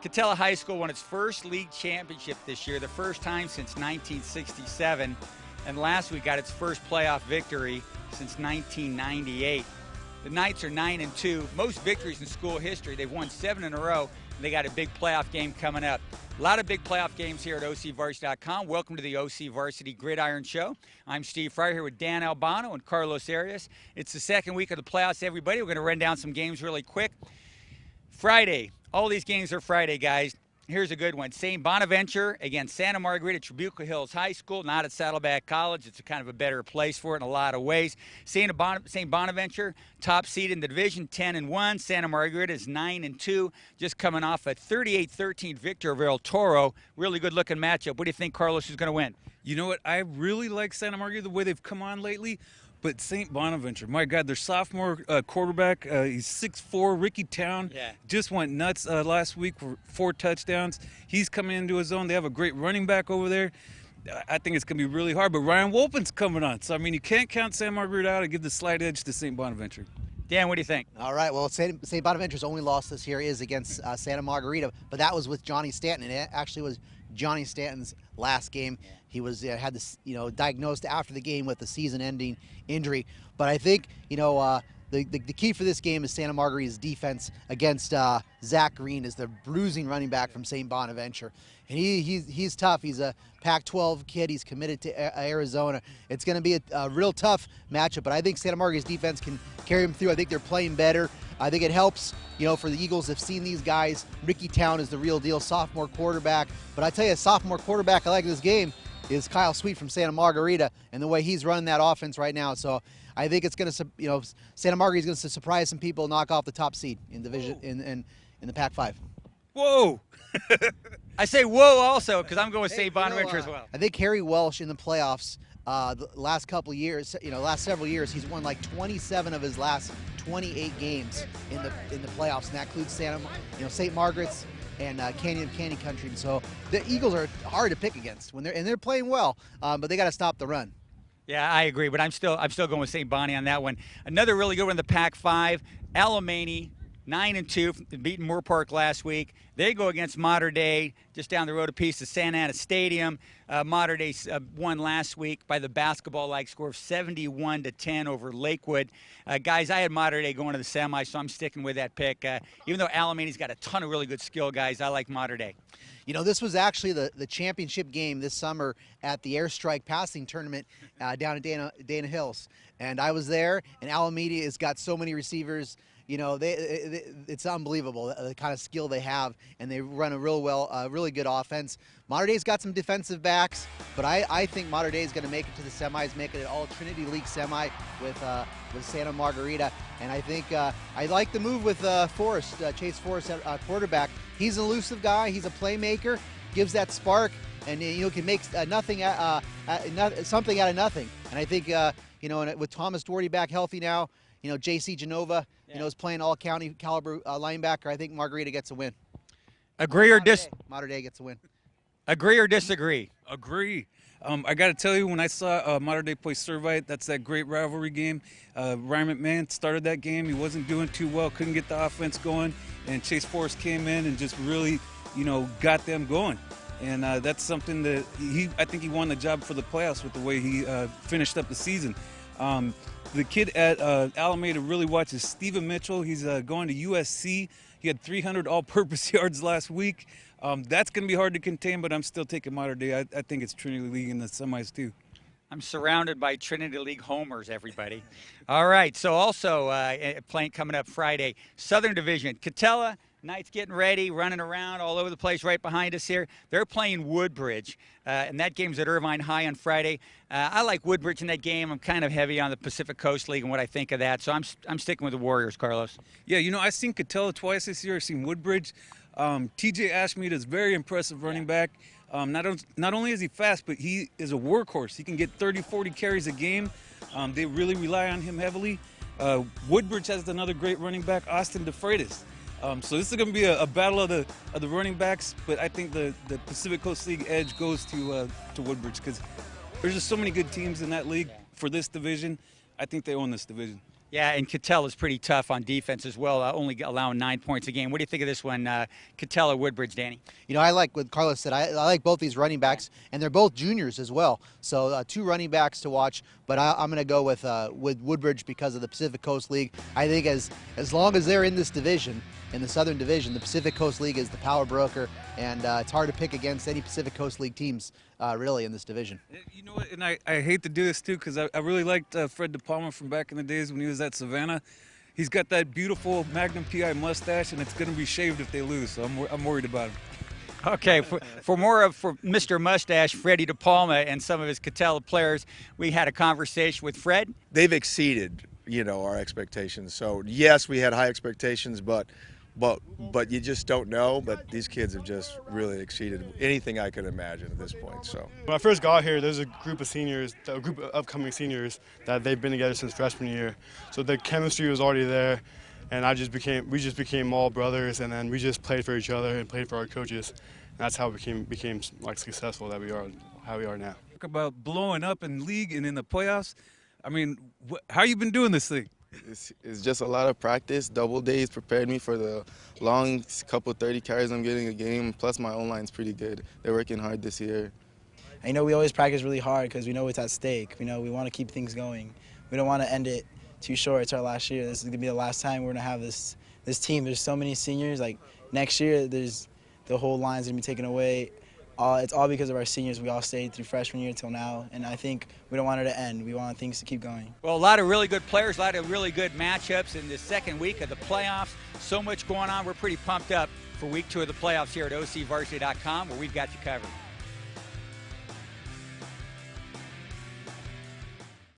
Katella High School won its first league championship this year, the first time since 1967, and last week got its first playoff victory since 1998. The Knights are 9-2, most victories in school history. They've won 7 in a row, and they got a big playoff game coming up. A lot of big playoff games here at OCVarsity.com. Welcome to the OCVarsity Gridiron Show. I'm Steve Fryer here with Dan Albano and Carlos Arias. It's the second week of the playoffs, everybody. We're going to run down some games really quick. Friday. All these games are Friday, guys. Here's a good one. St. Bonaventure against Santa Margarita, Trabuco Hills High School, not at Saddleback College. It's a kind of a better place for it in a lot of ways. St. Bonaventure, top seed in the division, 10-1. Santa Margarita is 9-2, just coming off a 38-13 victory over El Toro. Really good-looking matchup. What do you think Carlos is going to win? You know what? I really like Santa Margarita, the way they've come on lately. But St. Bonaventure, my God, their sophomore quarterback, he's 6'4", Ricky Town, just went nuts last week for 4 touchdowns. He's coming into his own. They have a great running back over there. I think it's going to be really hard, but Ryan Wolpen's coming on. So, I mean, you can't count Santa Margarita out. I give the slight edge to St. Bonaventure. Dan, what do you think? All right, well, St. Bonaventure's only loss this year is against Santa Margarita, but that was with Johnny Stanton, and it actually was Johnny Stanton's last game. He was had this, diagnosed after the game with a season-ending injury. But I think, the key for this game is Santa Margarita's defense against Zach Green, is the bruising running back from St. Bonaventure. And he's tough. He's a Pac-12 kid. He's committed to Arizona. It's going to be a real tough matchup, but I think Santa Margarita's defense can carry him through. I think they're playing better. I think it helps, for the Eagles. Have seen these guys. Ricky Town is the real deal, sophomore quarterback. But I tell you, a sophomore quarterback I like in this game is Kyle Sweet from Santa Margarita, and the way he's running that offense right now. So I think it's going to, Santa Margarita's going to surprise some people, knock off the top seed in division in the Pac-5. Whoa! I say whoa also because I'm going with St. Bonaventure as well. I think Harry Welsh in the playoffs the last couple of years, last several years, he's won like 27 of his last 28 games in the playoffs, and that includes St. Margaret's and Canyon Country. And so the Eagles are hard to pick against when they're playing well, but they got to stop the run. Yeah, I agree, but I'm still going with St. Bonnie on that one. Another really good one in the Pac-5, Alemany, 9-2, beating Moore Park last week. They go against Mater Dei, just down the road a piece of Santa Ana Stadium. Mater Dei won last week by the basketball-like score of 71-10 over Lakewood. Guys, I had Mater Dei going to the semi, so I'm sticking with that pick. Even though Alemany's got a ton of really good skill guys, I like Mater Dei. This was actually the championship game this summer at the Airstrike passing tournament down at Dana Hills. And I was there, and Alemany has got so many receivers. It's unbelievable the kind of skill they have, and they run a really good offense. Mater Dei's got some defensive backs, but I think Mater Dei is going to make it to the semis, make it an all Trinity League semi with Santa Margarita. And I think I like the move with Chase Forrest at quarterback. He's an elusive guy. He's a playmaker, gives that spark, and can make something out of nothing. And I think with Thomas Doherty back healthy now, J.C. Genova, is playing all-county caliber linebacker. I think Margarita gets a win. Agree or Mater Dei gets a win. Agree or disagree? Agree. I got to tell you, when I saw Mater Dei play Servite, that's that great rivalry game. Ryan McMahon started that game. He wasn't doing too well, couldn't get the offense going, and Chase Forrest came in and just really, got them going. And that's something that I think he won the job for the playoffs with the way he finished up the season. The kid at Alameda to really watch is Steven Mitchell. He's going to USC. He had 300 all-purpose yards last week. That's going to be hard to contain, but I'm still taking Mater Dei. I think it's Trinity League in the semis, too. I'm surrounded by Trinity League homers, everybody. All right, so also playing coming up Friday, Southern Division. Katella, Knights getting ready, running around all over the place right behind us here. They're playing Woodbridge, and that game's at Irvine High on Friday. I like Woodbridge in that game. I'm kind of heavy on the Pacific Coast League and what I think of that, so I'm sticking with the Warriors, Carlos. Yeah, I've seen Katella twice this year. I've seen Woodbridge. TJ Ashmead is very impressive running back. Not only is he fast, but he is a workhorse. He can get 30, 40 carries a game. They really rely on him heavily. Woodbridge has another great running back, Austin DeFreitas. So this is going to be a battle of the running backs, but I think the Pacific Coast League edge goes to Woodbridge because there's just so many good teams in that league for this division. I think they own this division. Yeah, and Katella is pretty tough on defense as well, only allowing 9 points a game. What do you think of this one, Katella Woodbridge, Danny? You know, I like what Carlos said. I like both these running backs, and they're both juniors as well. So 2 running backs to watch, but I'm going to go with Woodbridge because of the Pacific Coast League. I think as long as they're in this division, in the Southern Division, the Pacific Coast League is the power broker, and it's hard to pick against any Pacific Coast League teams really in this division. You know what, and I hate to do this too because I really liked Fred DePalma from back in the days when he was at Savannah. He's got that beautiful Magnum PI mustache, and it's going to be shaved if they lose, so I'm worried about him. Okay, for more for Mr. Mustache, Freddie DePalma, and some of his Katella players, we had a conversation with Fred. They've exceeded, our expectations. So yes, we had high expectations, but you just don't know. But these kids have just really exceeded anything I could imagine at this point. So when I first got here, there's a group of upcoming seniors that they've been together since freshman year. So the chemistry was already there, and we just became all brothers, and then we just played for each other and played for our coaches. And that's how we became like successful that we are, how we are now. Talk about blowing up in league and in the playoffs. I mean, how you been doing this thing? It's just a lot of practice. Double days prepared me for the long couple 30 carries I'm getting a game. Plus my O-line's pretty good. They're working hard this year. We always practice really hard because we know it's at stake. We want to keep things going. We don't want to end it too short. It's our last year. This is going to be the last time we're going to have this team. There's so many seniors. Like next year, the whole line's going to be taken away. It's all because of our seniors. We all stayed through freshman year till now, and I think we don't want it to end. We want things to keep going. Well, a lot of really good players, a lot of really good matchups in the second week of the playoffs. So much going on. We're pretty pumped up for week 2 of the playoffs here at OCVarsity.com, where we've got you covered.